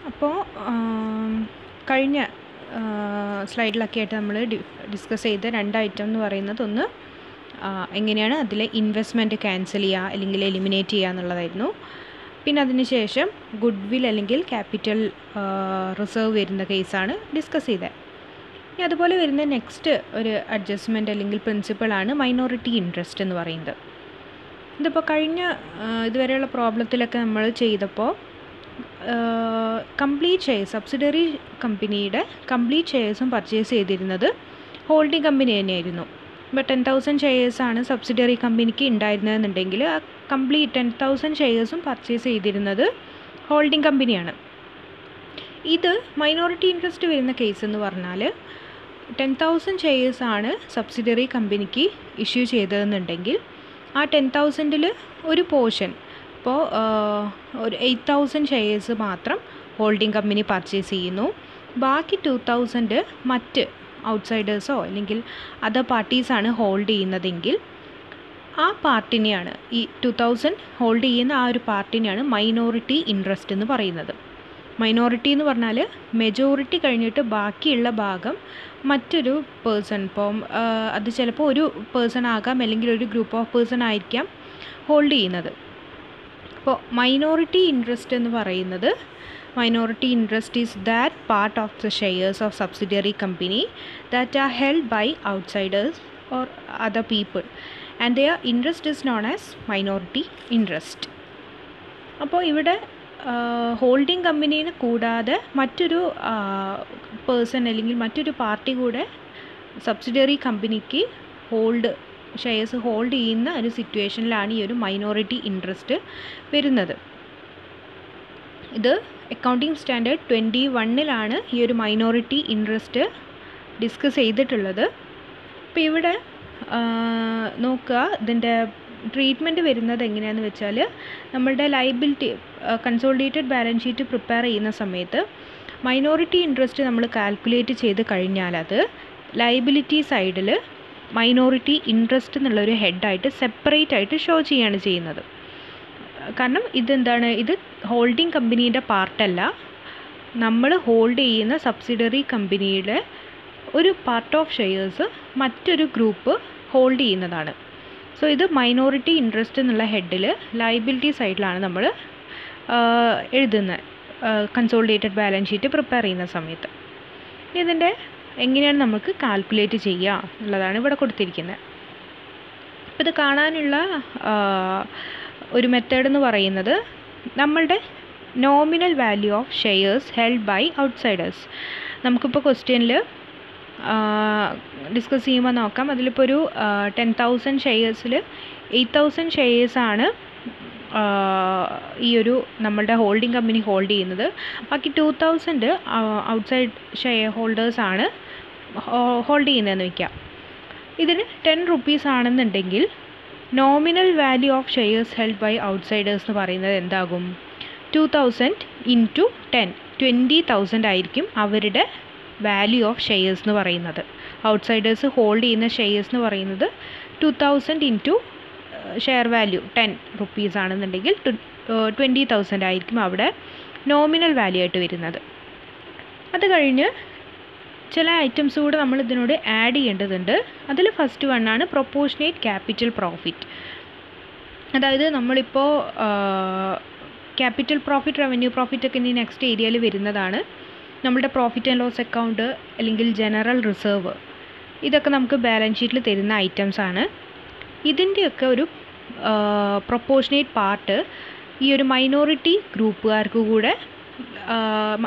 അപ്പോൾ കഴിഞ്ഞ സ്ലൈഡിലൊക്കെ ആയിട്ട് നമ്മൾ ഡിസ്കസ് ചെയ്ത രണ്ട് ഐറ്റം എന്ന് പറയുന്നത് ഒന്ന് എങ്ങനെയാണ് അതിലെ ഇൻവെസ്റ്റ്മെൻറ്റ് ക്യാൻസൽ ചെയ്യുക അല്ലെങ്കിൽ എലിമിനേറ്റ് ചെയ്യുക എന്നുള്ളതായിരുന്നു. പിന്നെ അതിന് ശേഷം ഗുഡ് വിൽ അല്ലെങ്കിൽ ക്യാപിറ്റൽ റിസർവ് വരുന്ന കേസാണ് ഡിസ്കസ് ചെയ്തത്. ഇനി അതുപോലെ വരുന്ന നെക്സ്റ്റ് ഒരു അഡ്ജസ്റ്റ്മെൻറ്റ് അല്ലെങ്കിൽ പ്രിൻസിപ്പിളാണ് മൈനോറിറ്റി ഇൻട്രസ്റ്റ് എന്ന് പറയുന്നത്. ഇതിപ്പോൾ കഴിഞ്ഞ ഇതുവരെയുള്ള പ്രോബ്ലത്തിലൊക്കെ നമ്മൾ ചെയ്തപ്പോൾ കംപ്ലീറ്റ് ഷെയർസ് സബ്സിഡറി കമ്പനിയുടെ കംപ്ലീറ്റ് ഷെയർസും പർച്ചേസ് ചെയ്തിരുന്നത് ഹോൾഡിംഗ് കമ്പനി തന്നെയായിരുന്നു. ഇപ്പോൾ 10,000 ഷെയർസാണ് സബ്സിഡറി കമ്പനിക്ക് ഉണ്ടായിരുന്നതെന്നുണ്ടെങ്കിൽ ആ കംപ്ലീറ്റ് 10,000 ഷെയർസും പർച്ചേസ് ചെയ്തിരുന്നത് ഹോൾഡിംഗ് കമ്പനിയാണ്. ഇത് മൈനോറിറ്റി ഇൻട്രസ്റ്റ് വരുന്ന കേസ് എന്ന് പറഞ്ഞാൽ 10,000 ഷെയർസാണ് സബ്സിഡറി കമ്പനിക്ക് ഇഷ്യൂ ചെയ്തതെന്നുണ്ടെങ്കിൽ ആ 10,000-ൽ ഒരു പോർഷൻ ഇപ്പോൾ ഒരു 8,000 ഷെയർസ് മാത്രം ഹോൾഡിംഗ് കമ്പനി പർച്ചേസ് ചെയ്യുന്നു. ബാക്കി 2,000 മറ്റ് ഔട്ട്സൈഡേഴ്സോ അല്ലെങ്കിൽ അതർ പാർട്ടീസാണ് ഹോൾഡ് ചെയ്യുന്നതെങ്കിൽ ആ പാർട്ടിനെയാണ് ഈ 2,000 ഹോൾഡ് ചെയ്യുന്ന ആ ഒരു പാർട്ടിനെയാണ് മൈനോറിറ്റി ഇൻട്രസ്റ്റ് എന്ന് പറയുന്നത്. മൈനോറിറ്റി എന്ന് പറഞ്ഞാൽ മെജോറിറ്റി കഴിഞ്ഞിട്ട് ബാക്കിയുള്ള ഭാഗം മറ്റൊരു പേഴ്സൺ, ഇപ്പം അത് ചിലപ്പോൾ ഒരു പേഴ്സൺ ആകാം അല്ലെങ്കിൽ ഒരു ഗ്രൂപ്പ് ഓഫ് പേഴ്സൺ ആയിരിക്കാം ഹോൾഡ് ചെയ്യുന്നത്. അപ്പോൾ മൈനോറിറ്റി ഇൻട്രസ്റ്റ് എന്ന് പറയുന്നത് minority interest is that part of the shares of subsidiary company that are held by outsiders or other people and their interest is known as minority interest. അപ്പോൾ ഇവിടെ holding കമ്പനീനെ കൂടാതെ മറ്റൊരു person അല്ലെങ്കിൽ മറ്റൊരു party കൂടെ subsidiary കമ്പനിക്ക് shares hold ചെയ്യുന്ന ഒരു സിറ്റുവേഷനിലാണ് ഈ ഒരു മൈനോറിറ്റി ഇൻട്രസ്റ്റ് വരുന്നത്. ഇത് അക്കൗണ്ടിങ് സ്റ്റാൻഡേർഡ് 21-ലാണ് ഈ ഒരു മൈനോറിറ്റി ഇൻട്രസ്റ്റ് ഡിസ്കസ് ചെയ്തിട്ടുള്ളത്. അപ്പോൾ ഇവിടെ നോക്കുക, ഇതിൻ്റെ ട്രീറ്റ്മെൻറ്റ് വരുന്നത് എങ്ങനെയാണെന്ന് വെച്ചാൽ നമ്മളുടെ liability consolidated balance sheet prepare ചെയ്യുന്ന സമയത്ത് മൈനോറിറ്റി ഇൻട്രസ്റ്റ് നമ്മൾ കാൽക്കുലേറ്റ് ചെയ്ത് കഴിഞ്ഞാൽ അത് ലയബിലിറ്റി സൈഡിൽ മൈനോറിറ്റി ഇൻട്രസ്റ്റ് എന്നുള്ളൊരു ഹെഡായിട്ട് സെപ്പറേറ്റ് ആയിട്ട് ഷോ ചെയ്യുകയാണ് ചെയ്യുന്നത്. കാരണം ഇതെന്താണ്, ഇത് ഹോൾഡിംഗ് കമ്പനീൻ്റെ പാർട്ടല്ല, നമ്മൾ ഹോൾഡ് ചെയ്യുന്ന സബ്സിഡറി കമ്പനിയുടെ ഒരു പാർട്ട് ഓഫ് ഷെയർസ് മറ്റൊരു ഗ്രൂപ്പ് ഹോൾഡ് ചെയ്യുന്നതാണ്. സോ ഇത് മൈനോറിറ്റി ഇൻട്രസ്റ്റ് എന്നുള്ള ഹെഡിൽ ലയബിലിറ്റി സൈഡിലാണ് നമ്മൾ എഴുതുന്നത് കൺസോളിഡേറ്റഡ് ബാലൻസ് ഷീറ്റ് പ്രിപ്പയർ ചെയ്യുന്ന സമയത്ത്. ഇതിൻ്റെ എങ്ങനെയാണ് നമുക്ക് കാൽക്കുലേറ്റ് ചെയ്യുക എന്നുള്ളതാണ് ഇവിടെ കൊടുത്തിരിക്കുന്നത്. അപ്പോൾ ഇത് കാണാനുള്ള ഒരു മെത്തേഡ് എന്ന് പറയുന്നത് നമ്മളുടെ nominal value of shares held by outsiders. നമുക്കിപ്പോൾ ക്വസ്റ്റ്യനിൽ ഡിസ്കസ് ചെയ്യുമ്പോൾ നോക്കാം. അതിലിപ്പോൾ ഒരു 10,000 ഷെയർസിൽ 8,000 ഷെയർസാണ് ഈ ഒരു നമ്മളുടെ ഹോൾഡിംഗ് കമ്പനി ഹോൾഡ് ചെയ്യുന്നത്. ബാക്കി 2,000 ഔട്ട്സൈഡ് ഷെയർ ഹോൾഡേഴ്സാണ് ഹോൾഡ് ചെയ്യുന്നതെന്ന് വയ്ക്കാം. ഇതിന് 10 rupees ആണെന്നുണ്ടെങ്കിൽ nominal value of shares held by outsiders എന്ന് പറയുന്നത് എന്താകും? 2,000 ഇൻറ്റു 10 20,000 ആയിരിക്കും അവരുടെ വാല്യൂ ഓഫ് ഷെയർസ് എന്ന് പറയുന്നത്. ഔട്ട്സൈഡേഴ്സ് ഹോൾഡ് ചെയ്യുന്ന ഷെയർസ് എന്ന് പറയുന്നത് 2,000 ഇൻറ്റു ഷെയർ വാല്യൂ 10 rupees ആണെന്നുണ്ടെങ്കിൽ 20,000 ആയിരിക്കും അവിടെ നോമിനൽ വാല്യൂ ആയിട്ട് വരുന്നത്. അത് കഴിഞ്ഞ് ചില ഐറ്റംസ് കൂടെ നമ്മൾ ഇതിനോട് ആഡ് ചെയ്യേണ്ടതുണ്ട്. അതിൽ ഫസ്റ്റ് വണ്ണാണ് പ്രൊപ്പോർഷനേറ്റ് ക്യാപിറ്റൽ പ്രോഫിറ്റ്. അതായത് നമ്മളിപ്പോൾ ക്യാപിറ്റൽ പ്രോഫിറ്റ്, റവന്യൂ പ്രോഫിറ്റ് ഒക്കെ ഇനി നെക്സ്റ്റ് ഏരിയയിൽ വരുന്നതാണ്. നമ്മളുടെ പ്രോഫിറ്റ് ആൻഡ് ലോസ് അക്കൗണ്ട് അല്ലെങ്കിൽ ജനറൽ റിസർവ്, ഇതൊക്കെ നമുക്ക് ബാലൻസ് ഷീറ്റിൽ തരുന്ന ഐറ്റംസ് ആണ്. ഇതിൻ്റെയൊക്കെ ഒരു പ്രൊപ്പോർഷനേറ്റ് പാർട്ട് ഈ ഒരു മൈനോറിറ്റി ഗ്രൂപ്പുകാർക്ക് കൂടെ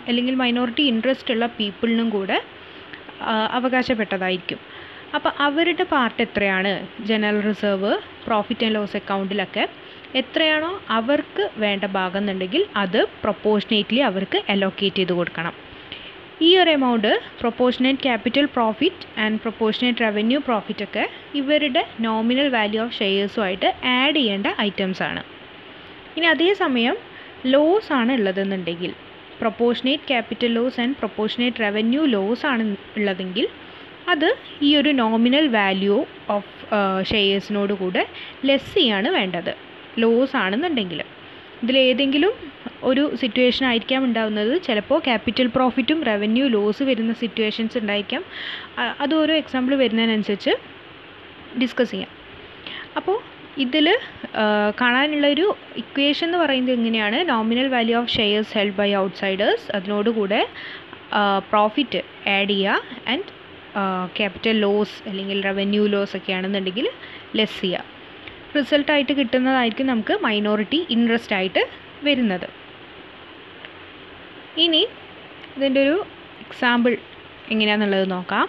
അല്ലെങ്കിൽ മൈനോറിറ്റി ഇൻട്രസ്റ്റ് ഉള്ള പീപ്പിളിനും കൂടെ അവകാശപ്പെട്ടതായിരിക്കും. അപ്പോൾ അവരുടെ പാർട്ട് എത്രയാണ് general reserve, profit and loss അക്കൗണ്ടിലൊക്കെ എത്രയാണോ അവർക്ക് വേണ്ട ഭാഗം എന്നുണ്ടെങ്കിൽ അത് പ്രൊപ്പോർഷനേറ്റ്ലി അവർക്ക് അലോക്കേറ്റ് ചെയ്ത് കൊടുക്കണം. ഈ ഒരു amount proportionate capital profit and proportionate revenue profit ഒക്കെ ഇവരുടെ നോമിനൽ വാല്യൂ ഓഫ് ഷെയർസുമായിട്ട് ആഡ് ചെയ്യേണ്ട ഐറ്റംസ് ആണ്. ഇനി അതേസമയം ലോസ് ആണ് ഉള്ളതെന്നുണ്ടെങ്കിൽ, proportionate capital loss and proportionate revenue loss ആണ് ഉള്ളതെങ്കിൽ അത് ഈ ഒരു നോമിനൽ വാല്യൂ ഓഫ് ഷെയർസിനോട് കൂടെ ലെസ് ചെയ്യാണ് വേണ്ടത് ലോസ് ആണെന്നുണ്ടെങ്കിൽ. ഇതിലേതെങ്കിലും ഒരു സിറ്റുവേഷൻ ആയിരിക്കാം ഉണ്ടാകുന്നത്. ചിലപ്പോൾ ക്യാപിറ്റൽ പ്രോഫിറ്റും റവന്യൂ ലോസ് വരുന്ന സിറ്റുവേഷൻസ് ഉണ്ടായിരിക്കാം. അത് ഓരോ എക്സാമ്പിൾ വരുന്നതിനനുസരിച്ച് ഡിസ്കസ് ചെയ്യാം. അപ്പോൾ ഇതിൽ കാണാനുള്ളൊരു ഇക്വേഷൻ എന്ന് പറയുന്നത് ഇങ്ങനെയാണ്: nominal value of shares held by outsiders, അതിനോടുകൂടെ പ്രോഫിറ്റ് ആഡ് ചെയ്യുക, ആൻഡ് ക്യാപിറ്റൽ ലോസ് അല്ലെങ്കിൽ റവന്യൂ ലോസ് ഒക്കെ ആണെന്നുണ്ടെങ്കിൽ ലെസ് ചെയ്യുക. റിസൾട്ടായിട്ട് കിട്ടുന്നതായിരിക്കും നമുക്ക് മൈനോറിറ്റി ഇൻട്രസ്റ്റ് ആയിട്ട് വരുന്നത്. ഇനി ഇതിൻ്റെ ഒരു എക്സാമ്പിൾ എങ്ങനെയാണെന്നുള്ളത് നോക്കാം.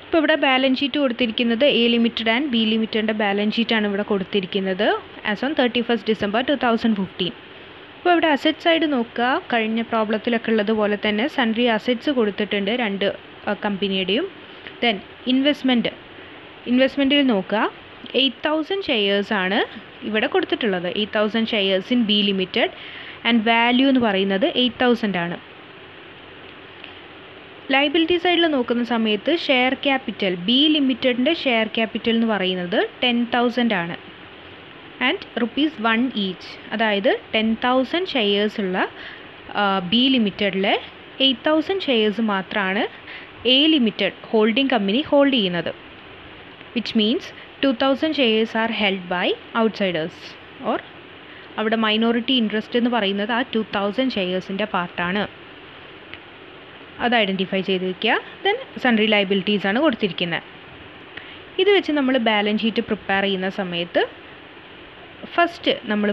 ഇപ്പോൾ ഇവിടെ ബാലൻസ് ഷീറ്റ് കൊടുത്തിരിക്കുന്നത് എ ലിമിറ്റഡ് ആൻഡ് ബി ലിമിറ്റഡിൻ്റെ ബാലൻസ് ഷീറ്റാണ് ഇവിടെ കൊടുത്തിരിക്കുന്നത് ആസ് ഓൺ 31st December 2015. അപ്പോൾ ഇവിടെ അസറ്റ് സൈഡ് നോക്കുക, കഴിഞ്ഞ പ്രോബ്ലത്തിലൊക്കെ ഉള്ളതുപോലെ തന്നെ സൺട്രി അസറ്റ്സ് കൊടുത്തിട്ടുണ്ട് രണ്ട് കമ്പനിയുടെയും. ദെൻ ഇൻവെസ്റ്റ്മെൻറ്റിൽ നോക്കുക, 8,000 ഷെയർസാണ് ഇവിടെ കൊടുത്തിട്ടുള്ളത്. 8,000 shares in B limited and value എന്ന് പറയുന്നത് 8,000 ആണ്. ലയബിലിറ്റി സൈഡിൽ നോക്കുന്ന സമയത്ത് ഷെയർ ക്യാപിറ്റൽ, ബി ലിമിറ്റഡിൻ്റെ ഷെയർ ക്യാപിറ്റൽ എന്ന് പറയുന്നത് 10,000 ആണ്. ആൻഡ് ₹1 ഈച്ച്, അതായത് 10,000 ഷെയർസ് ഉള്ള ബി ലിമിറ്റഡിലെ 8,000 ഷെയർസ് മാത്രമാണ് A limited holding company hold ചെയ്യുന്നത്. Which means 2,000 shares are held by outsiders, or അവിടെ മൈനോറിറ്റി ഇൻട്രസ്റ്റ് എന്ന് പറയുന്നത് ആ 2,000 ഷെയർസിൻ്റെ പാർട്ടാണ്. അത് ഐഡൻറ്റിഫൈ ചെയ്ത് വയ്ക്കുക. ദെൻ സൺട്രി ലയബിലിറ്റീസ് ആണ് കൊടുത്തിരിക്കുന്നത്. ഇത് വെച്ച് നമ്മൾ ബാലൻസ് ഷീറ്റ് പ്രിപ്പയർ ചെയ്യുന്ന സമയത്ത് ഫസ്റ്റ് നമ്മൾ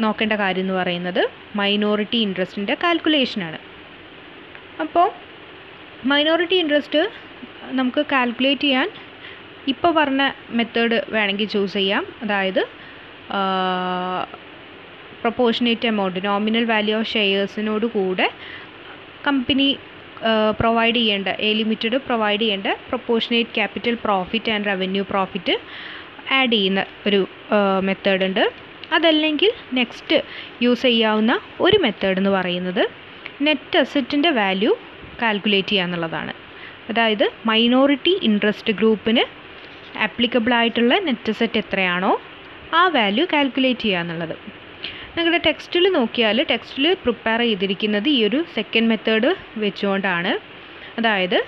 നോക്കേണ്ട കാര്യം എന്ന് പറയുന്നത് മൈനോറിറ്റി ഇൻട്രസ്റ്റിൻ്റെ കാൽക്കുലേഷനാണ്. അപ്പോൾ മൈനോറിറ്റി ഇൻട്രസ്റ്റ് നമുക്ക് കാൽക്കുലേറ്റ് ചെയ്യാൻ ഇപ്പോൾ പറഞ്ഞ മെത്തേഡ് വേണമെങ്കിൽ ചൂസ് ചെയ്യാം. അതായത് proportionate amount, nominal value of ഷെയർസിനോട് കൂടെ കമ്പനി പ്രൊവൈഡ് ചെയ്യേണ്ട, എ ലിമിറ്റഡ് പ്രൊവൈഡ് ചെയ്യേണ്ട proportionate capital profit and revenue profit add ചെയ്യുന്ന ഒരു മെത്തേഡ് ഉണ്ട്. അതല്ലെങ്കിൽ നെക്സ്റ്റ് യൂസ് ചെയ്യാവുന്ന ഒരു മെത്തേഡ് എന്ന് പറയുന്നത് നെറ്റ് അസറ്റിൻ്റെ വാല്യൂ കാൽക്കുലേറ്റ് ചെയ്യുക എന്നുള്ളതാണ്. അതായത് മൈനോറിറ്റി ഇൻട്രസ്റ്റ് ഗ്രൂപ്പിന് ആപ്ലിക്കബിൾ ആയിട്ടുള്ള നെറ്റ് അസറ്റ് എത്രയാണോ ആ വാല്യൂ കാൽക്കുലേറ്റ് ചെയ്യുക എന്നുള്ളത്. നിങ്ങളുടെ ടെക്സ്റ്റിൽ നോക്കിയാൽ ടെക്സ്റ്റിൽ പ്രിപ്പയർ ചെയ്തിരിക്കുന്നത് ഈ ഒരു സെക്കൻഡ് മെത്തേഡ് വെച്ചുകൊണ്ടാണ്. അതായത്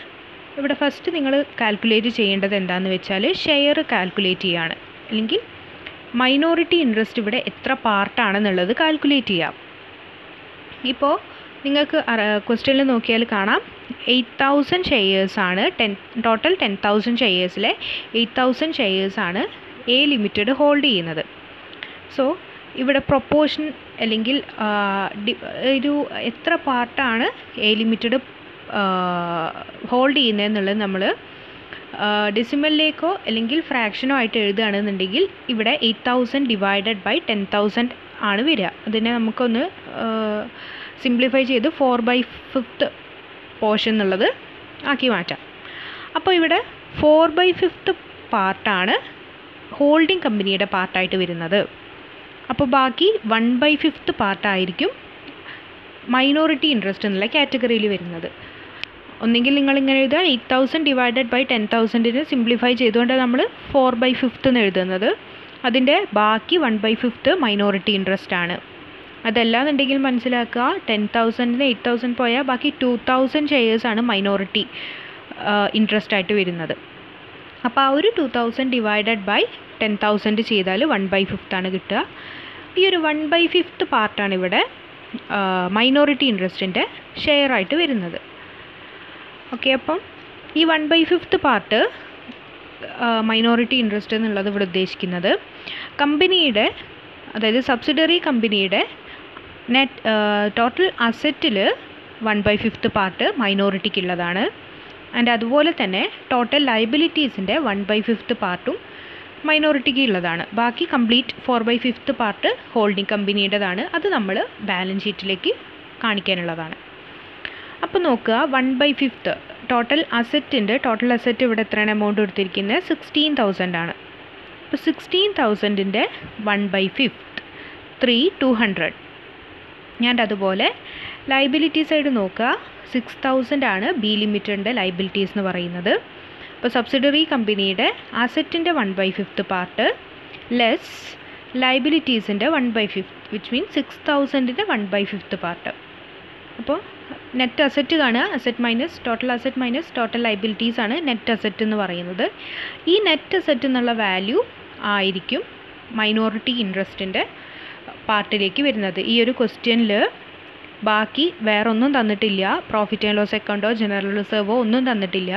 ഇവിടെ ഫസ്റ്റ് നിങ്ങൾ കാൽക്കുലേറ്റ് ചെയ്യേണ്ടത് എന്താണെന്ന് വെച്ചാൽ ഷെയർ കാൽക്കുലേറ്റ് ചെയ്യുകയാണ്, അല്ലെങ്കിൽ മൈനോറിറ്റി ഇൻട്രസ്റ്റ് ഇവിടെ എത്ര പാർട്ടാണെന്നുള്ളത് കാൽക്കുലേറ്റ് ചെയ്യാം. ഇപ്പോൾ നിങ്ങൾക്ക് ക്വസ്റ്റ്യനിൽ നോക്കിയാൽ കാണാം 8,000 ഷെയർസാണ്, ടോട്ടൽ 10,000 ഷെയർസിലെ 8,000 ഷെയർസാണ് എ ലിമിറ്റഡ് ഹോൾഡ് ചെയ്യുന്നത്. സോ ഇവിടെ പ്രൊപ്പോർഷൻ അല്ലെങ്കിൽ ഒരു എത്ര പാർട്ടാണ് എ ലിമിറ്റഡ് ഹോൾഡ് ചെയ്യുന്നതെന്നുള്ളത് നമ്മൾ ഡെസിമലിലേക്കോ അല്ലെങ്കിൽ ഫ്രാക്ഷനോ ആയിട്ട് എഴുതുകയാണെന്നുണ്ടെങ്കിൽ ഇവിടെ 8,000 ഡിവൈഡഡ് ബൈ 10,000 ആണ് വരിക. അതിനെ നമുക്കൊന്ന് സിംപ്ലിഫൈ ചെയ്ത് 4/5 പോർഷൻ എന്നുള്ളത് ആക്കി മാറ്റാം. അപ്പോൾ ഇവിടെ 4/5 പാർട്ടാണ് ഹോൾഡിംഗ് കമ്പനിയുടെ പാർട്ടായിട്ട് വരുന്നത്. അപ്പോൾ ബാക്കി 1/5 പാർട്ടായിരിക്കും മൈനോറിറ്റി ഇൻട്രസ്റ്റ് എന്നുള്ള കാറ്റഗറിയിൽ വരുന്നത്. ഒന്നെങ്കിൽ നിങ്ങളിങ്ങനെ എഴുതുക 8,000 ഡിവൈഡഡ് ബൈ 10,000 സിംപ്ലിഫൈ ചെയ്തുകൊണ്ട് നമ്മൾ 4/5 എന്ന് എഴുതുന്നത്. അതിൻ്റെ ബാക്കി 1/5 മൈനോറിറ്റി ഇൻട്രസ്റ്റ് ആണ്. അതല്ലാന്നുണ്ടെങ്കിൽ മനസ്സിലാക്കുക 10,000 8,000 പോയാൽ ബാക്കി 2,000 ഷെയർസാണ് മൈനോറിറ്റി ഇൻട്രസ്റ്റ് ആയിട്ട് വരുന്നത്. അപ്പോൾ ആ ഒരു 2,000 ഡിവൈഡഡ് ബൈ 10,000 ചെയ്താൽ 1/5 ആണ് കിട്ടുക. ഈ ഒരു 1/5 പാർട്ടാണ് ഇവിടെ മൈനോറിറ്റി ഇൻട്രസ്റ്റിൻ്റെ ഷെയർ ആയിട്ട് വരുന്നത്. ഓക്കെ, അപ്പം ഈ 1/5 പാർട്ട് മൈനോറിറ്റി ഇൻട്രസ്റ്റ് എന്നുള്ളത് ഇവിടെ ഉദ്ദേശിക്കുന്നത് കമ്പനിയുടെ, അതായത് സബ്സിഡറി കമ്പനിയുടെ ടോട്ടൽ അസറ്റിൽ 1/5 പാർട്ട് മൈനോറിറ്റിക്കുള്ളതാണ്. ആൻഡ് അതുപോലെ തന്നെ ടോട്ടൽ ലയബിലിറ്റീസിൻ്റെ 1/5 പാർട്ടും മൈനോറിറ്റിക്ക് ഉള്ളതാണ്. ബാക്കി കംപ്ലീറ്റ് 4/5 പാർട്ട് ഹോൾഡിംഗ് കമ്പനിയുടേതാണ്. അത് നമ്മൾ ബാലൻസ് ഷീറ്റിലേക്ക് കാണിക്കാനുള്ളതാണ്. അപ്പോൾ നോക്കുക 1/5 ടോട്ടൽ അസറ്റ് ഇവിടെ എത്രയാണ് എമൗണ്ട് കൊടുത്തിരിക്കുന്നത് 16,000 ആണ്. അപ്പോൾ 16,000ൻ്റെ 1/5 3,200. ഞാൻ അതുപോലെ ലയബിലിറ്റി സൈഡ് നോക്കുക 6,000 ആണ് ബി ലിമിറ്റഡിൻ്റെ ലയബിലിറ്റീസ് എന്ന് പറയുന്നത്. അപ്പോൾ സബ്സിഡറി കമ്പനിയുടെ അസറ്റിൻ്റെ 1/5 പാർട്ട് ലെസ് ലയബിലിറ്റീസിൻ്റെ 1/5 വിച്ച് മീൻസ് 6000ൻ്റെ 1/5 പാർട്ട്. അപ്പോൾ നെറ്റ് അസറ്റ് കാണുക, അസറ്റ് മൈനസ് ടോട്ടൽ ലൈബിലിറ്റീസ് ആണ് നെറ്റ് അസറ്റ് എന്ന് പറയുന്നത്. ഈ നെറ്റ് അസറ്റ് എന്നുള്ള വാല്യൂ ആയിരിക്കും മൈനോറിറ്റി ഇൻട്രസ്റ്റിൻ്റെ പാർട്ടിലേക്ക് വരുന്നത്. ഈ ഒരു ക്വസ്റ്റ്യനിൽ ബാക്കി വേറെ ഒന്നും തന്നിട്ടില്ല, പ്രോഫിറ്റ് ആൻഡ് ലോസ് അക്കൗണ്ടോ ജനറൽ റിസർവോ ഒന്നും തന്നിട്ടില്ല.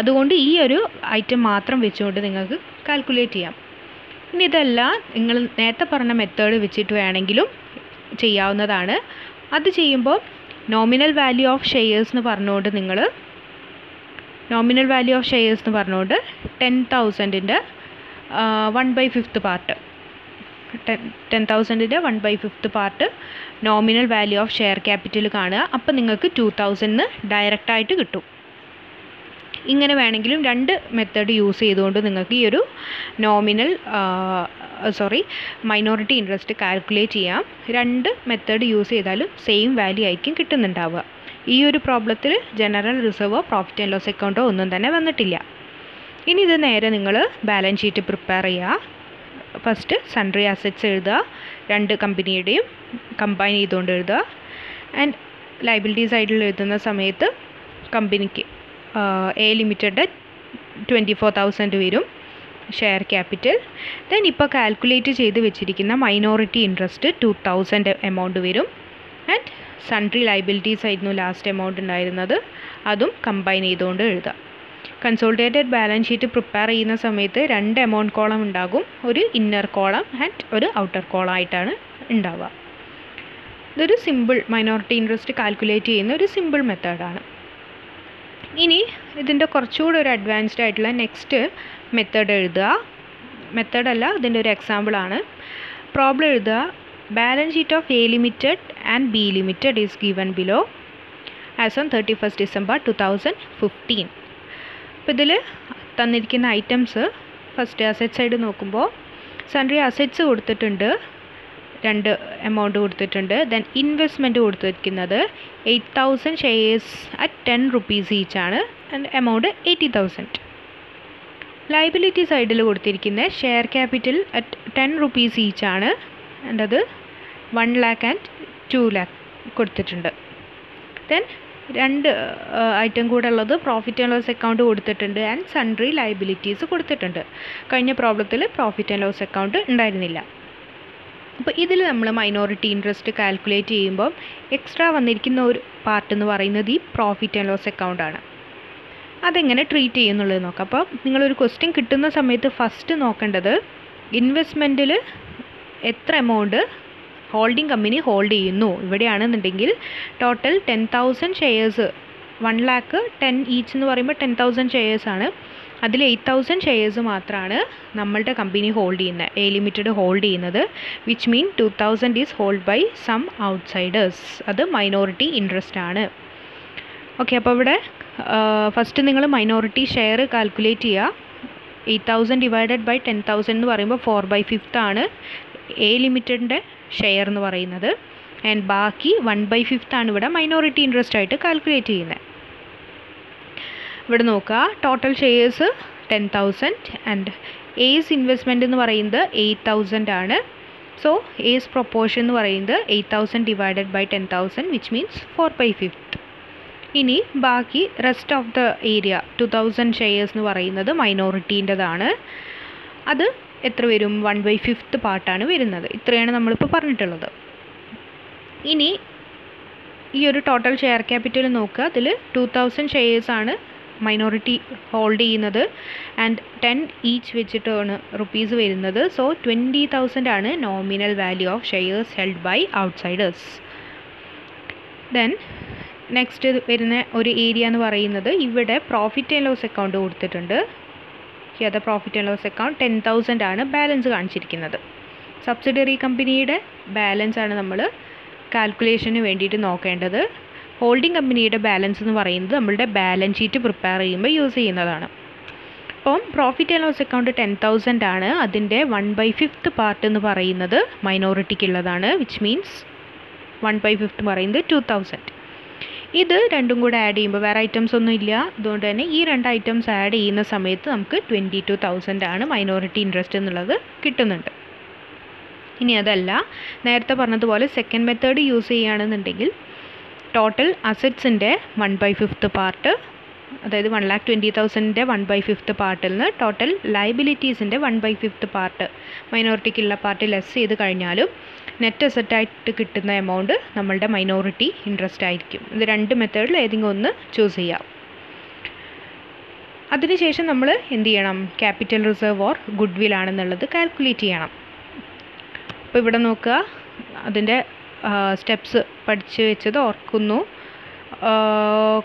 അതുകൊണ്ട് ഈ ഒരു ഐറ്റം മാത്രം വെച്ചുകൊണ്ട് നിങ്ങൾക്ക് കാൽക്കുലേറ്റ് ചെയ്യാം. ഇനി ഇതെല്ലാം നിങ്ങൾ നേരത്തെ പറഞ്ഞ മെത്തേഡ് വെച്ചിട്ട് വേണമെങ്കിലും ചെയ്യാവുന്നതാണ്. അത് ചെയ്യുമ്പോൾ നോമിനൽ വാല്യൂ ഓഫ് ഷെയർസ് എന്ന് പറഞ്ഞുകൊണ്ട് 10,000ൻ്റെ 1/5 പാർട്ട് 10,000ൻ്റെ 1/5 part nominal value of share capital കാണുക. അപ്പോൾ നിങ്ങൾക്ക് 2,000 ഡയറക്റ്റായിട്ട് കിട്ടും. ഇങ്ങനെ വേണമെങ്കിലും രണ്ട് മെത്തേഡ് യൂസ് ചെയ്തുകൊണ്ട് നിങ്ങൾക്ക് ഈ ഒരു മൈനോറിറ്റി ഇൻട്രസ്റ്റ് കാൽക്കുലേറ്റ് ചെയ്യാം. രണ്ട് മെത്തേഡ് യൂസ് ചെയ്താലും സെയിം വാല്യൂ ആയിരിക്കും കിട്ടുന്നുണ്ടാവുക. ഈ ഒരു പ്രോബ്ലത്തിൽ ജനറൽ റിസർവോ പ്രോഫിറ്റ് ആൻഡ് ലോസ് അക്കൗണ്ടോ ഒന്നും തന്നെ വന്നിട്ടില്ല. ഇനി ഇത് നേരെ നിങ്ങൾ ബാലൻസ് ഷീറ്റ് പ്രിപ്പയർ ചെയ്യുക. ഫസ്റ്റ് സൺട്രി അസറ്റ്സ് എഴുതുക, രണ്ട് കമ്പനിയുടെയും കമ്പൈൻ ചെയ്തുകൊണ്ട് എഴുതുക. ആൻഡ് ലൈബിലിറ്റി സൈഡിൽ എഴുതുന്ന സമയത്ത് കമ്പനിക്ക് എ ലിമിറ്റഡ് 24,000 വരും ഷെയർ ക്യാപിറ്റൽ. ദെൻ ഇപ്പോൾ കാൽക്കുലേറ്റ് ചെയ്ത് വെച്ചിരിക്കുന്ന മൈനോറിറ്റി ഇൻട്രസ്റ്റ് 2,000 എമൗണ്ട് വരും. ആൻഡ് സൺട്രി ലൈബിലിറ്റീസ് ആയിരുന്നു ലാസ്റ്റ് എമൗണ്ട് ഉണ്ടായിരുന്നത്, അതും കമ്പൈൻ ചെയ്തുകൊണ്ട് എഴുതുക. കൺസോളിഡേറ്റഡ് ബാലൻസ് ഷീറ്റ് പ്രിപ്പയർ ചെയ്യുന്ന സമയത്ത് രണ്ട് എമൗണ്ട് കോളം ഉണ്ടാകും, ഒരു ഇന്നർ കോളം ആൻഡ് ഒരു ഔട്ടർ കോളം ആയിട്ടാണ് ഉണ്ടാവുക. ഇതൊരു സിമ്പിൾ മൈനോറിറ്റി ഇൻട്രസ്റ്റ് കാൽക്കുലേറ്റ് ചെയ്യുന്ന ഒരു സിമ്പിൾ മെത്തേഡാണ്. ഇനി ഇതിൻ്റെ കുറച്ചുകൂടി ഒരു അഡ്വാൻസ്ഡ് ആയിട്ടുള്ള നെക്സ്റ്റ് മെത്തേഡ് എഴുതുക. മെത്തേഡല്ല, ഇതിൻ്റെ ഒരു എക്സാമ്പിളാണ്. പ്രോബ്ലം എഴുതുക. Balance sheet of A limited and B limited is given below as on 31st December 2015. അപ്പോൾ ഇതിൽ തന്നിരിക്കുന്ന ഐറ്റംസ് ഫസ്റ്റ് അസറ്റ് സൈഡ് നോക്കുമ്പോൾ സൺട്രി അസറ്റ്സ് കൊടുത്തിട്ടുണ്ട്, രണ്ട് എമൗണ്ട് കൊടുത്തിട്ടുണ്ട്. ദെൻ ഇൻവെസ്റ്റ്മെൻറ്റ് കൊടുത്തിരിക്കുന്നത് 8,000 ഷെയർസ് അറ്റ് 10 rupees ഈച്ചാണ് ആൻഡ് എമൗണ്ട് 80,000. ലൈബിലിറ്റി സൈഡിൽ കൊടുത്തിരിക്കുന്ന ഷെയർ ക്യാപിറ്റൽ അറ്റ് 10 rupees ഈച്ചാണ് ആൻഡ് അത് 1 lakh ആൻഡ് 2 lakh കൊടുത്തിട്ടുണ്ട്. ദെൻ രണ്ട് ഐറ്റം കൂടെ ഉള്ളത് പ്രോഫിറ്റ് ആൻഡ് ലോസ് അക്കൗണ്ട് കൊടുത്തിട്ടുണ്ട് ആൻഡ് സൺട്രി ലൈബിലിറ്റീസ് കൊടുത്തിട്ടുണ്ട്. കഴിഞ്ഞ പ്രോബ്ലത്തിൽ പ്രോഫിറ്റ് ആൻഡ് ലോസ് അക്കൗണ്ട് ഉണ്ടായിരുന്നില്ല. അപ്പോൾ ഇതിൽ നമ്മൾ മൈനോറിറ്റി ഇൻട്രസ്റ്റ് കാൽക്കുലേറ്റ് ചെയ്യുമ്പോൾ എക്സ്ട്രാ വന്നിരിക്കുന്ന ഒരു പാർട്ട് എന്ന് പറയുന്നത് ഈ പ്രോഫിറ്റ് ആൻഡ് ലോസ് അക്കൗണ്ടാണ്. അതെങ്ങനെ ട്രീറ്റ് ചെയ്യുന്നുള്ളത് നോക്കാം. അപ്പോൾ നിങ്ങളൊരു ക്വസ്റ്റ്യൻ കിട്ടുന്ന സമയത്ത് ഫസ്റ്റ് നോക്കേണ്ടത് ഇൻവെസ്റ്റ്മെൻറ്റിൽ എത്ര എമൗണ്ട് ഹോൾഡിംഗ് കമ്പനി ഹോൾഡ് ചെയ്യുന്നു. ഇവിടെയാണെന്നുണ്ടെങ്കിൽ ടോട്ടൽ 10,000 ഷെയർസ് 1 lakh 10 ഈച്ച് എന്ന് പറയുമ്പോൾ 10,000 ഷെയർസാണ്. അതിൽ 8,000 ഷെയർസ് മാത്രമാണ് നമ്മളുടെ കമ്പനി ഹോൾഡ് ചെയ്യുന്നത്, എ ലിമിറ്റഡ് ഹോൾഡ് ചെയ്യുന്നത്. Which mean 2,000 is hold by some outsiders. അത് മൈനോറിറ്റി ഇൻട്രസ്റ്റ് ആണ്. ഓക്കെ, അപ്പോൾ ഇവിടെ ഫസ്റ്റ് നിങ്ങൾ മൈനോറിറ്റി ഷെയർ കാൽക്കുലേറ്റ് ചെയ്യുക. 8,000 ഡിവൈഡഡ് ബൈ 10,000 എന്ന് പറയുമ്പോൾ 4/5 ആണ് എ ലിമിറ്റഡിൻ്റെ ഷെയർ എന്ന് പറയുന്നത്. ആൻഡ് ബാക്കി 1/5 ആണ് ഇവിടെ മൈനോറിറ്റി ഇൻട്രസ്റ്റ് ആയിട്ട് കാൽക്കുലേറ്റ് ചെയ്യുന്നത്. ഇവിടെ നോക്കുക, total shares 10,000 and S investment എന്ന് പറയുന്നത് 8,000 ആണ്. സോ എസ് പ്രൊപ്പോർഷൻ എന്ന് പറയുന്നത് 8,000 ഡിവൈഡഡ് ബൈ 10,000 വിച്ച് മീൻസ് 4/5. ഇനി ബാക്കി rest of the area 2,000 shares എന്ന് പറയുന്നത് മൈനോറിറ്റീൻ്റെതാണ്. അത് എത്ര വരും? 1/5 പാർട്ടാണ് വരുന്നത്. ഇത്രയാണ് നമ്മളിപ്പോൾ പറഞ്ഞിട്ടുള്ളത്. ഇനി ഈ ഒരു ടോട്ടൽ ഷെയർ ക്യാപിറ്റൽ നോക്കുക. അതിൽ 2,000 ഷെയർസാണ് മൈനോറിറ്റി ഹോൾഡ് ചെയ്യുന്നത് ആൻഡ് 10 ഈച്ച് വെച്ചിട്ടാണ് റുപ്പീസ് വരുന്നത്. സോ 20,000 ആണ് nominal value of shares held by outsiders. Then next വരുന്ന ഒരു ഏരിയ എന്ന് പറയുന്നത് ഇവിടെ പ്രോഫിറ്റ് ആൻഡ് ലോസ് അക്കൗണ്ട് കൊടുത്തിട്ടുണ്ട്. അത് പ്രോഫിറ്റ് ആൻഡ് ലോസ് അക്കൗണ്ട് 10,000 ആണ് ബാലൻസ് കാണിച്ചിരിക്കുന്നത്. സബ്സിഡറി കമ്പനിയുടെ ബാലൻസ് ആണ് നമ്മൾ കാൽക്കുലേഷന് വേണ്ടിയിട്ട് നോക്കേണ്ടത്. ഹോൾഡിംഗ് കമ്പനിയുടെ ബാലൻസ് എന്ന് പറയുന്നത് നമ്മളുടെ ബാലൻസ് ഷീറ്റ് പ്രിപ്പയർ ചെയ്യുമ്പോൾ യൂസ് ചെയ്യുന്നതാണ്. അപ്പം പ്രോഫിറ്റ് ആൻഡ് ലോസ് അക്കൗണ്ട് 10,000 ആണ്. അതിൻ്റെ 1/5 പാർട്ട് എന്ന് പറയുന്നത് മൈനോറിറ്റിക്കുള്ളതാണ്. വിച്ച് മീൻസ് 1/5 പറയുന്നത് 2,000. ഇത് രണ്ടും കൂടെ ആഡ് ചെയ്യുമ്പോൾ വേറെ ഐറ്റംസ് ഒന്നും ഇല്ല. അതുകൊണ്ട് തന്നെ ഈ രണ്ട് ഐറ്റംസ് ആഡ് ചെയ്യുന്ന സമയത്ത് നമുക്ക് 22,000 ആണ് മൈനോറിറ്റി ഇൻട്രസ്റ്റ് എന്നുള്ളത് കിട്ടുന്നുണ്ട്. ഇനി അതല്ല, നേരത്തെ പറഞ്ഞതുപോലെ സെക്കൻഡ് മെത്തേഡ് യൂസ് ചെയ്യുകയാണെന്നുണ്ടെങ്കിൽ ടോട്ടൽ അസറ്റ്സിൻ്റെ 1/5 പാർട്ട്, അതായത് 1,20,000 1/5 പാർട്ടിൽ നിന്ന് ടോട്ടൽ ലയബിലിറ്റീസിൻ്റെ 1/5 പാർട്ട് മൈനോറിറ്റിക്കുള്ള പാർട്ട് ലെസ് ചെയ്ത് കഴിഞ്ഞാലും നെറ്റ് അസറ്റായിട്ട് കിട്ടുന്ന എമൗണ്ട് നമ്മളുടെ മൈനോറിറ്റി ഇൻട്രസ്റ്റ് ആയിരിക്കും. ഇത് രണ്ട് മെത്തേഡിൽ ഏതെങ്കിലും ഒന്ന് ചൂസ് ചെയ്യാം. അതിനുശേഷം നമ്മൾ എന്ത് ചെയ്യണം? Capital reserve or good will ആണെന്നുള്ളത് കാൽക്കുലേറ്റ് ചെയ്യണം. അപ്പോൾ ഇവിടെ നോക്കുക, അതിൻ്റെ സ്റ്റെപ്സ് പഠിച്ച് വെച്ചത് ഓർക്കുന്നു.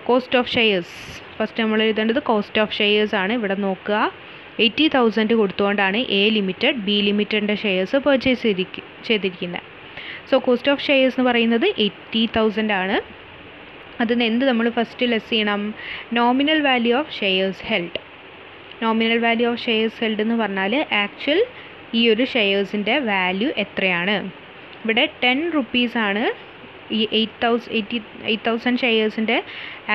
കോസ്റ്റ് ഓഫ് ഷെയർസ് ഫസ്റ്റ് നമ്മൾ എഴുതേണ്ടത് കോസ്റ്റ് ഓഫ് ഷെയർസ് ആണ്. ഇവിടെ നോക്കുക, 80,000 കൊടുത്തുകൊണ്ടാണ് എ ലിമിറ്റഡ് ബി ലിമിറ്റഡിൻ്റെ ഷെയർസ് പർച്ചേസ് ചെയ്തിരിക്കുന്നത്. സോ കോസ്റ്റ് ഓഫ് ഷെയർസ് എന്ന് പറയുന്നത് 80,000 ആണ്. അതിന് എന്ത് നമ്മൾ ഫസ്റ്റ് ലെസ് ചെയ്യണം? Nominal value of shares held. Nominal value of shares held എന്ന് പറഞ്ഞാൽ ആക്ച്വൽ ഈ ഒരു ഷെയർസിൻ്റെ വാല്യൂ എത്രയാണ്? ഇവിടെ 10 റുപ്പീസാണ്. ഈ 8,000 ഷെയർസിൻ്റെ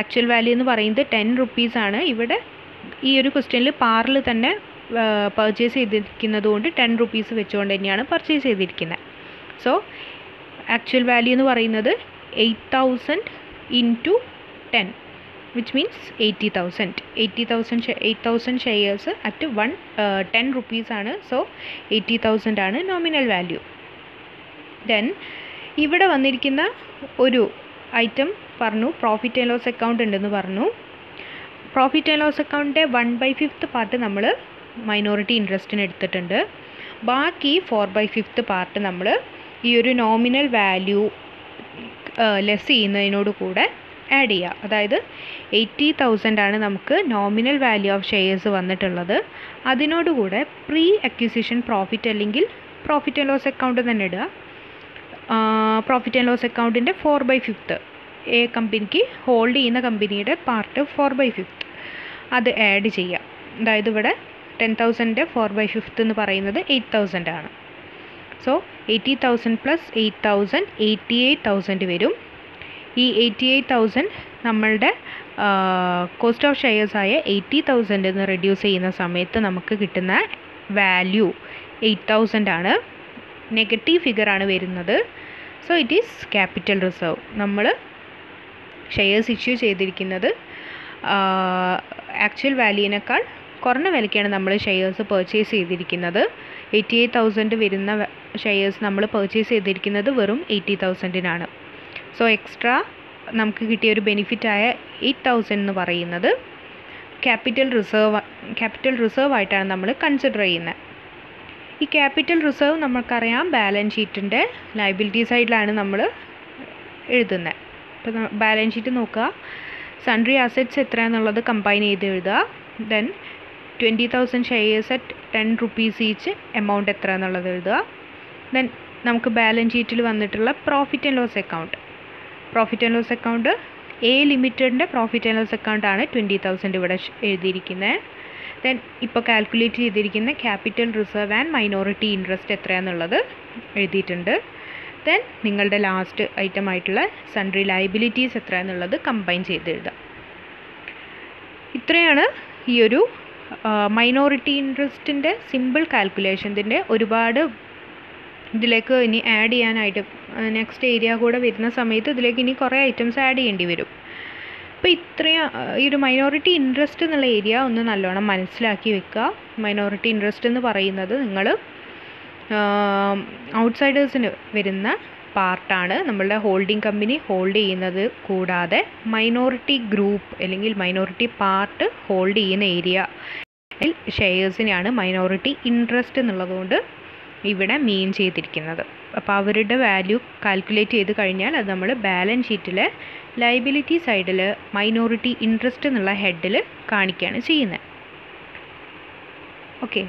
ആക്ച്വൽ വാല്യൂ എന്ന് പറയുന്നത് 10 റുപ്പീസാണ്. ഇവിടെ ഈ ഒരു ക്വസ്റ്റ്യനിൽ പാറിൽ തന്നെ പർച്ചേസ് ചെയ്തിരിക്കുന്നത് കൊണ്ട് 10 റുപ്പീസ് വെച്ചുകൊണ്ട് തന്നെയാണ് പർച്ചേസ് ചെയ്തിരിക്കുന്നത്. സോ ആക്ച്വൽ വാല്യൂ എന്ന് പറയുന്നത് 8,000 into 10 which means 80,000. 8,000 shares at 10 റുപ്പീസാണ്. സോ 80,000 ആണ് നോമിനൽ വാല്യൂ. ദെൻ ഇവിടെ വന്നിരിക്കുന്ന ഒരു ഐറ്റം പറഞ്ഞു, പ്രോഫിറ്റ് ആൻഡ് ലോസ് അക്കൗണ്ട് ഉണ്ടെന്ന് പറഞ്ഞു. പ്രോഫിറ്റ് ആൻഡ് ലോസ് അക്കൗണ്ടിൻ്റെ 1/5 പാർട്ട് നമ്മൾ മൈനോറിറ്റി ഇൻട്രസ്റ്റിന് എടുത്തിട്ടുണ്ട്. ബാക്കി 4/5 പാർട്ട് നമ്മൾ ഈ ഒരു നോമിനൽ വാല്യൂ ലെസ് ചെയ്യുന്നതിനോട് കൂടെ ആഡ് ചെയ്യുക. അതായത് 80,000 ആണ് നമുക്ക് നോമിനൽ വാല്യൂ ഓഫ് ഷെയർസ് വന്നിട്ടുള്ളത്. അതിനോടുകൂടെ പ്രീ അക്വിസിഷൻ പ്രോഫിറ്റ് അല്ലെങ്കിൽ പ്രോഫിറ്റ് ആൻഡ് ലോസ് അക്കൗണ്ട് തന്നെ ഇടുക. പ്രോഫിറ്റ് ആൻഡ് ലോസ് അക്കൗണ്ടിൻ്റെ 4/5 എ കമ്പനിക്ക് ഹോൾഡ് ചെയ്യുന്ന കമ്പനിയുടെ പാർട്ട് 4/5 അത് ആഡ് ചെയ്യാം. അതായത് ഇവിടെ 10,000 4/5 എന്ന് പറയുന്നത് 8,000 ആണ്. സോ 80,000 പ്ലസ് 8,000 88,000 വരും. ഈ 88,000 നമ്മളുടെ കോസ്റ്റ് ഓഫ് ഷെയർസ് ആയ 80,000 എന്ന് റെഡ്യൂസ് ചെയ്യുന്ന സമയത്ത് നമുക്ക് കിട്ടുന്ന വാല്യൂ 8,000 ആണ്. നെഗറ്റീവ് ഫിഗറാണ് വരുന്നത്. So it is capital reserve. നമ്മൾ ഷെയർസ് ഇഷ്യൂ ചെയ്തിരിക്കുന്നത് ആക്ച്വൽ വാല്യൂവിനേക്കാൾ കുറഞ്ഞ വിലയ്ക്കാണ് നമ്മൾ ഷെയർസ് പർച്ചേസ് ചെയ്തിരിക്കുന്നത്. 88,000 വരുന്ന ഷെയർസ് നമ്മൾ പർച്ചേസ് ചെയ്തിരിക്കുന്നത് വെറും 80,000-നാണ്. സോ എക്സ്ട്രാ നമുക്ക് കിട്ടിയ ഒരു ബെനിഫിറ്റായ 8,000 എന്ന് പറയുന്നത് ക്യാപിറ്റൽ റിസർവ് ആയിട്ടാണ് നമ്മൾ കൺസിഡർ ചെയ്യുന്നത്. ഈ ക്യാപിറ്റൽ റിസർവ് നമുക്കറിയാം ബാലൻസ് ഷീറ്റിൻ്റെ ലയബിലിറ്റി സൈഡിലാണ് നമ്മൾ എഴുതുന്നത്. ഇപ്പോൾ ബാലൻസ് ഷീറ്റ് നോക്കുക, സൺട്രി അസറ്റ്സ് എത്രയാണെന്നുള്ളത് കമ്പൈൻ ചെയ്ത് എഴുതുക. Then 20,000 shares at 10 rupees each amount എത്ര എന്നുള്ളത് എഴുതുക. ദെൻ നമുക്ക് ബാലൻസ് ഷീറ്റിൽ വന്നിട്ടുള്ള profit and loss account A ലിമിറ്റഡിൻ്റെ പ്രോഫിറ്റ് ആൻഡ് ലോസ് അക്കൗണ്ടാണ് 20,000 ഇവിടെ എഴുതിയിരിക്കുന്നത്. ദെൻ ഇപ്പോൾ കാൽക്കുലേറ്റ് ചെയ്തിരിക്കുന്ന capital reserve and minority interest എത്രയാണെന്നുള്ളത് എഴുതിയിട്ടുണ്ട്. ദെൻ നിങ്ങളുടെ ലാസ്റ്റ് ഐറ്റം ആയിട്ടുള്ള സൺട്രി ലയബിലിറ്റീസ് എത്രയാണെന്നുള്ളത് കമ്പൈൻ ചെയ്ത് എഴുതാം. ഇത്രയാണ് ഈ ഒരു മൈനോറിറ്റി ഇൻട്രസ്റ്റിൻ്റെ സിമ്പിൾ കാൽക്കുലേഷൻ. ഇതിൻ്റെ ഒരുപാട് ഇതിലേക്ക് ഇനി ആഡ് ചെയ്യാനായിട്ട് നെക്സ്റ്റ് ഏരിയ കൂടെ വരുന്ന സമയത്ത് ഇതിലേക്ക് ഇനി കുറേ ഐറ്റംസ് ആഡ് ചെയ്യേണ്ടി വരും. അപ്പോൾ ഇത്രയും ഈ ഒരു മൈനോറിറ്റി ഇൻട്രസ്റ്റ് എന്നുള്ള ഏരിയ ഒന്ന് നല്ലോണം മനസ്സിലാക്കി വെക്കുക. മൈനോറിറ്റി ഇൻട്രസ്റ്റ് എന്ന് പറയുന്നത് നിങ്ങൾ ഔട്ട്സൈഡേഴ്സിന് വരുന്ന പാർട്ടാണ് നമ്മളുടെ ഹോൾഡിംഗ് കമ്പനി ഹോൾഡ് ചെയ്യുന്നത്. കൂടാതെ മൈനോറിറ്റി ഗ്രൂപ്പ് അല്ലെങ്കിൽ മൈനോറിറ്റി പാർട്ട് ഹോൾഡ് ചെയ്യുന്ന ഏരിയ ഷെയർസിനെയാണ് മൈനോറിറ്റി ഇൻട്രസ്റ്റ് എന്നുള്ളതുകൊണ്ട് ഇവിടെ മീൻ ചെയ്തിരിക്കുന്നത്. അപ്പോൾ അവരുടെ വാല്യൂ കാൽക്കുലേറ്റ് ചെയ്ത് കഴിഞ്ഞാൽ അത് നമ്മൾ ബാലൻസ് ഷീറ്റിലെ ലയബിലിറ്റി സൈഡിൽ മൈനോറിറ്റി ഇൻട്രസ്റ്റ് എന്നുള്ള ഹെഡിൽ കാണിക്കുകയാണ് ചെയ്യുന്നത്. ഓക്കെ.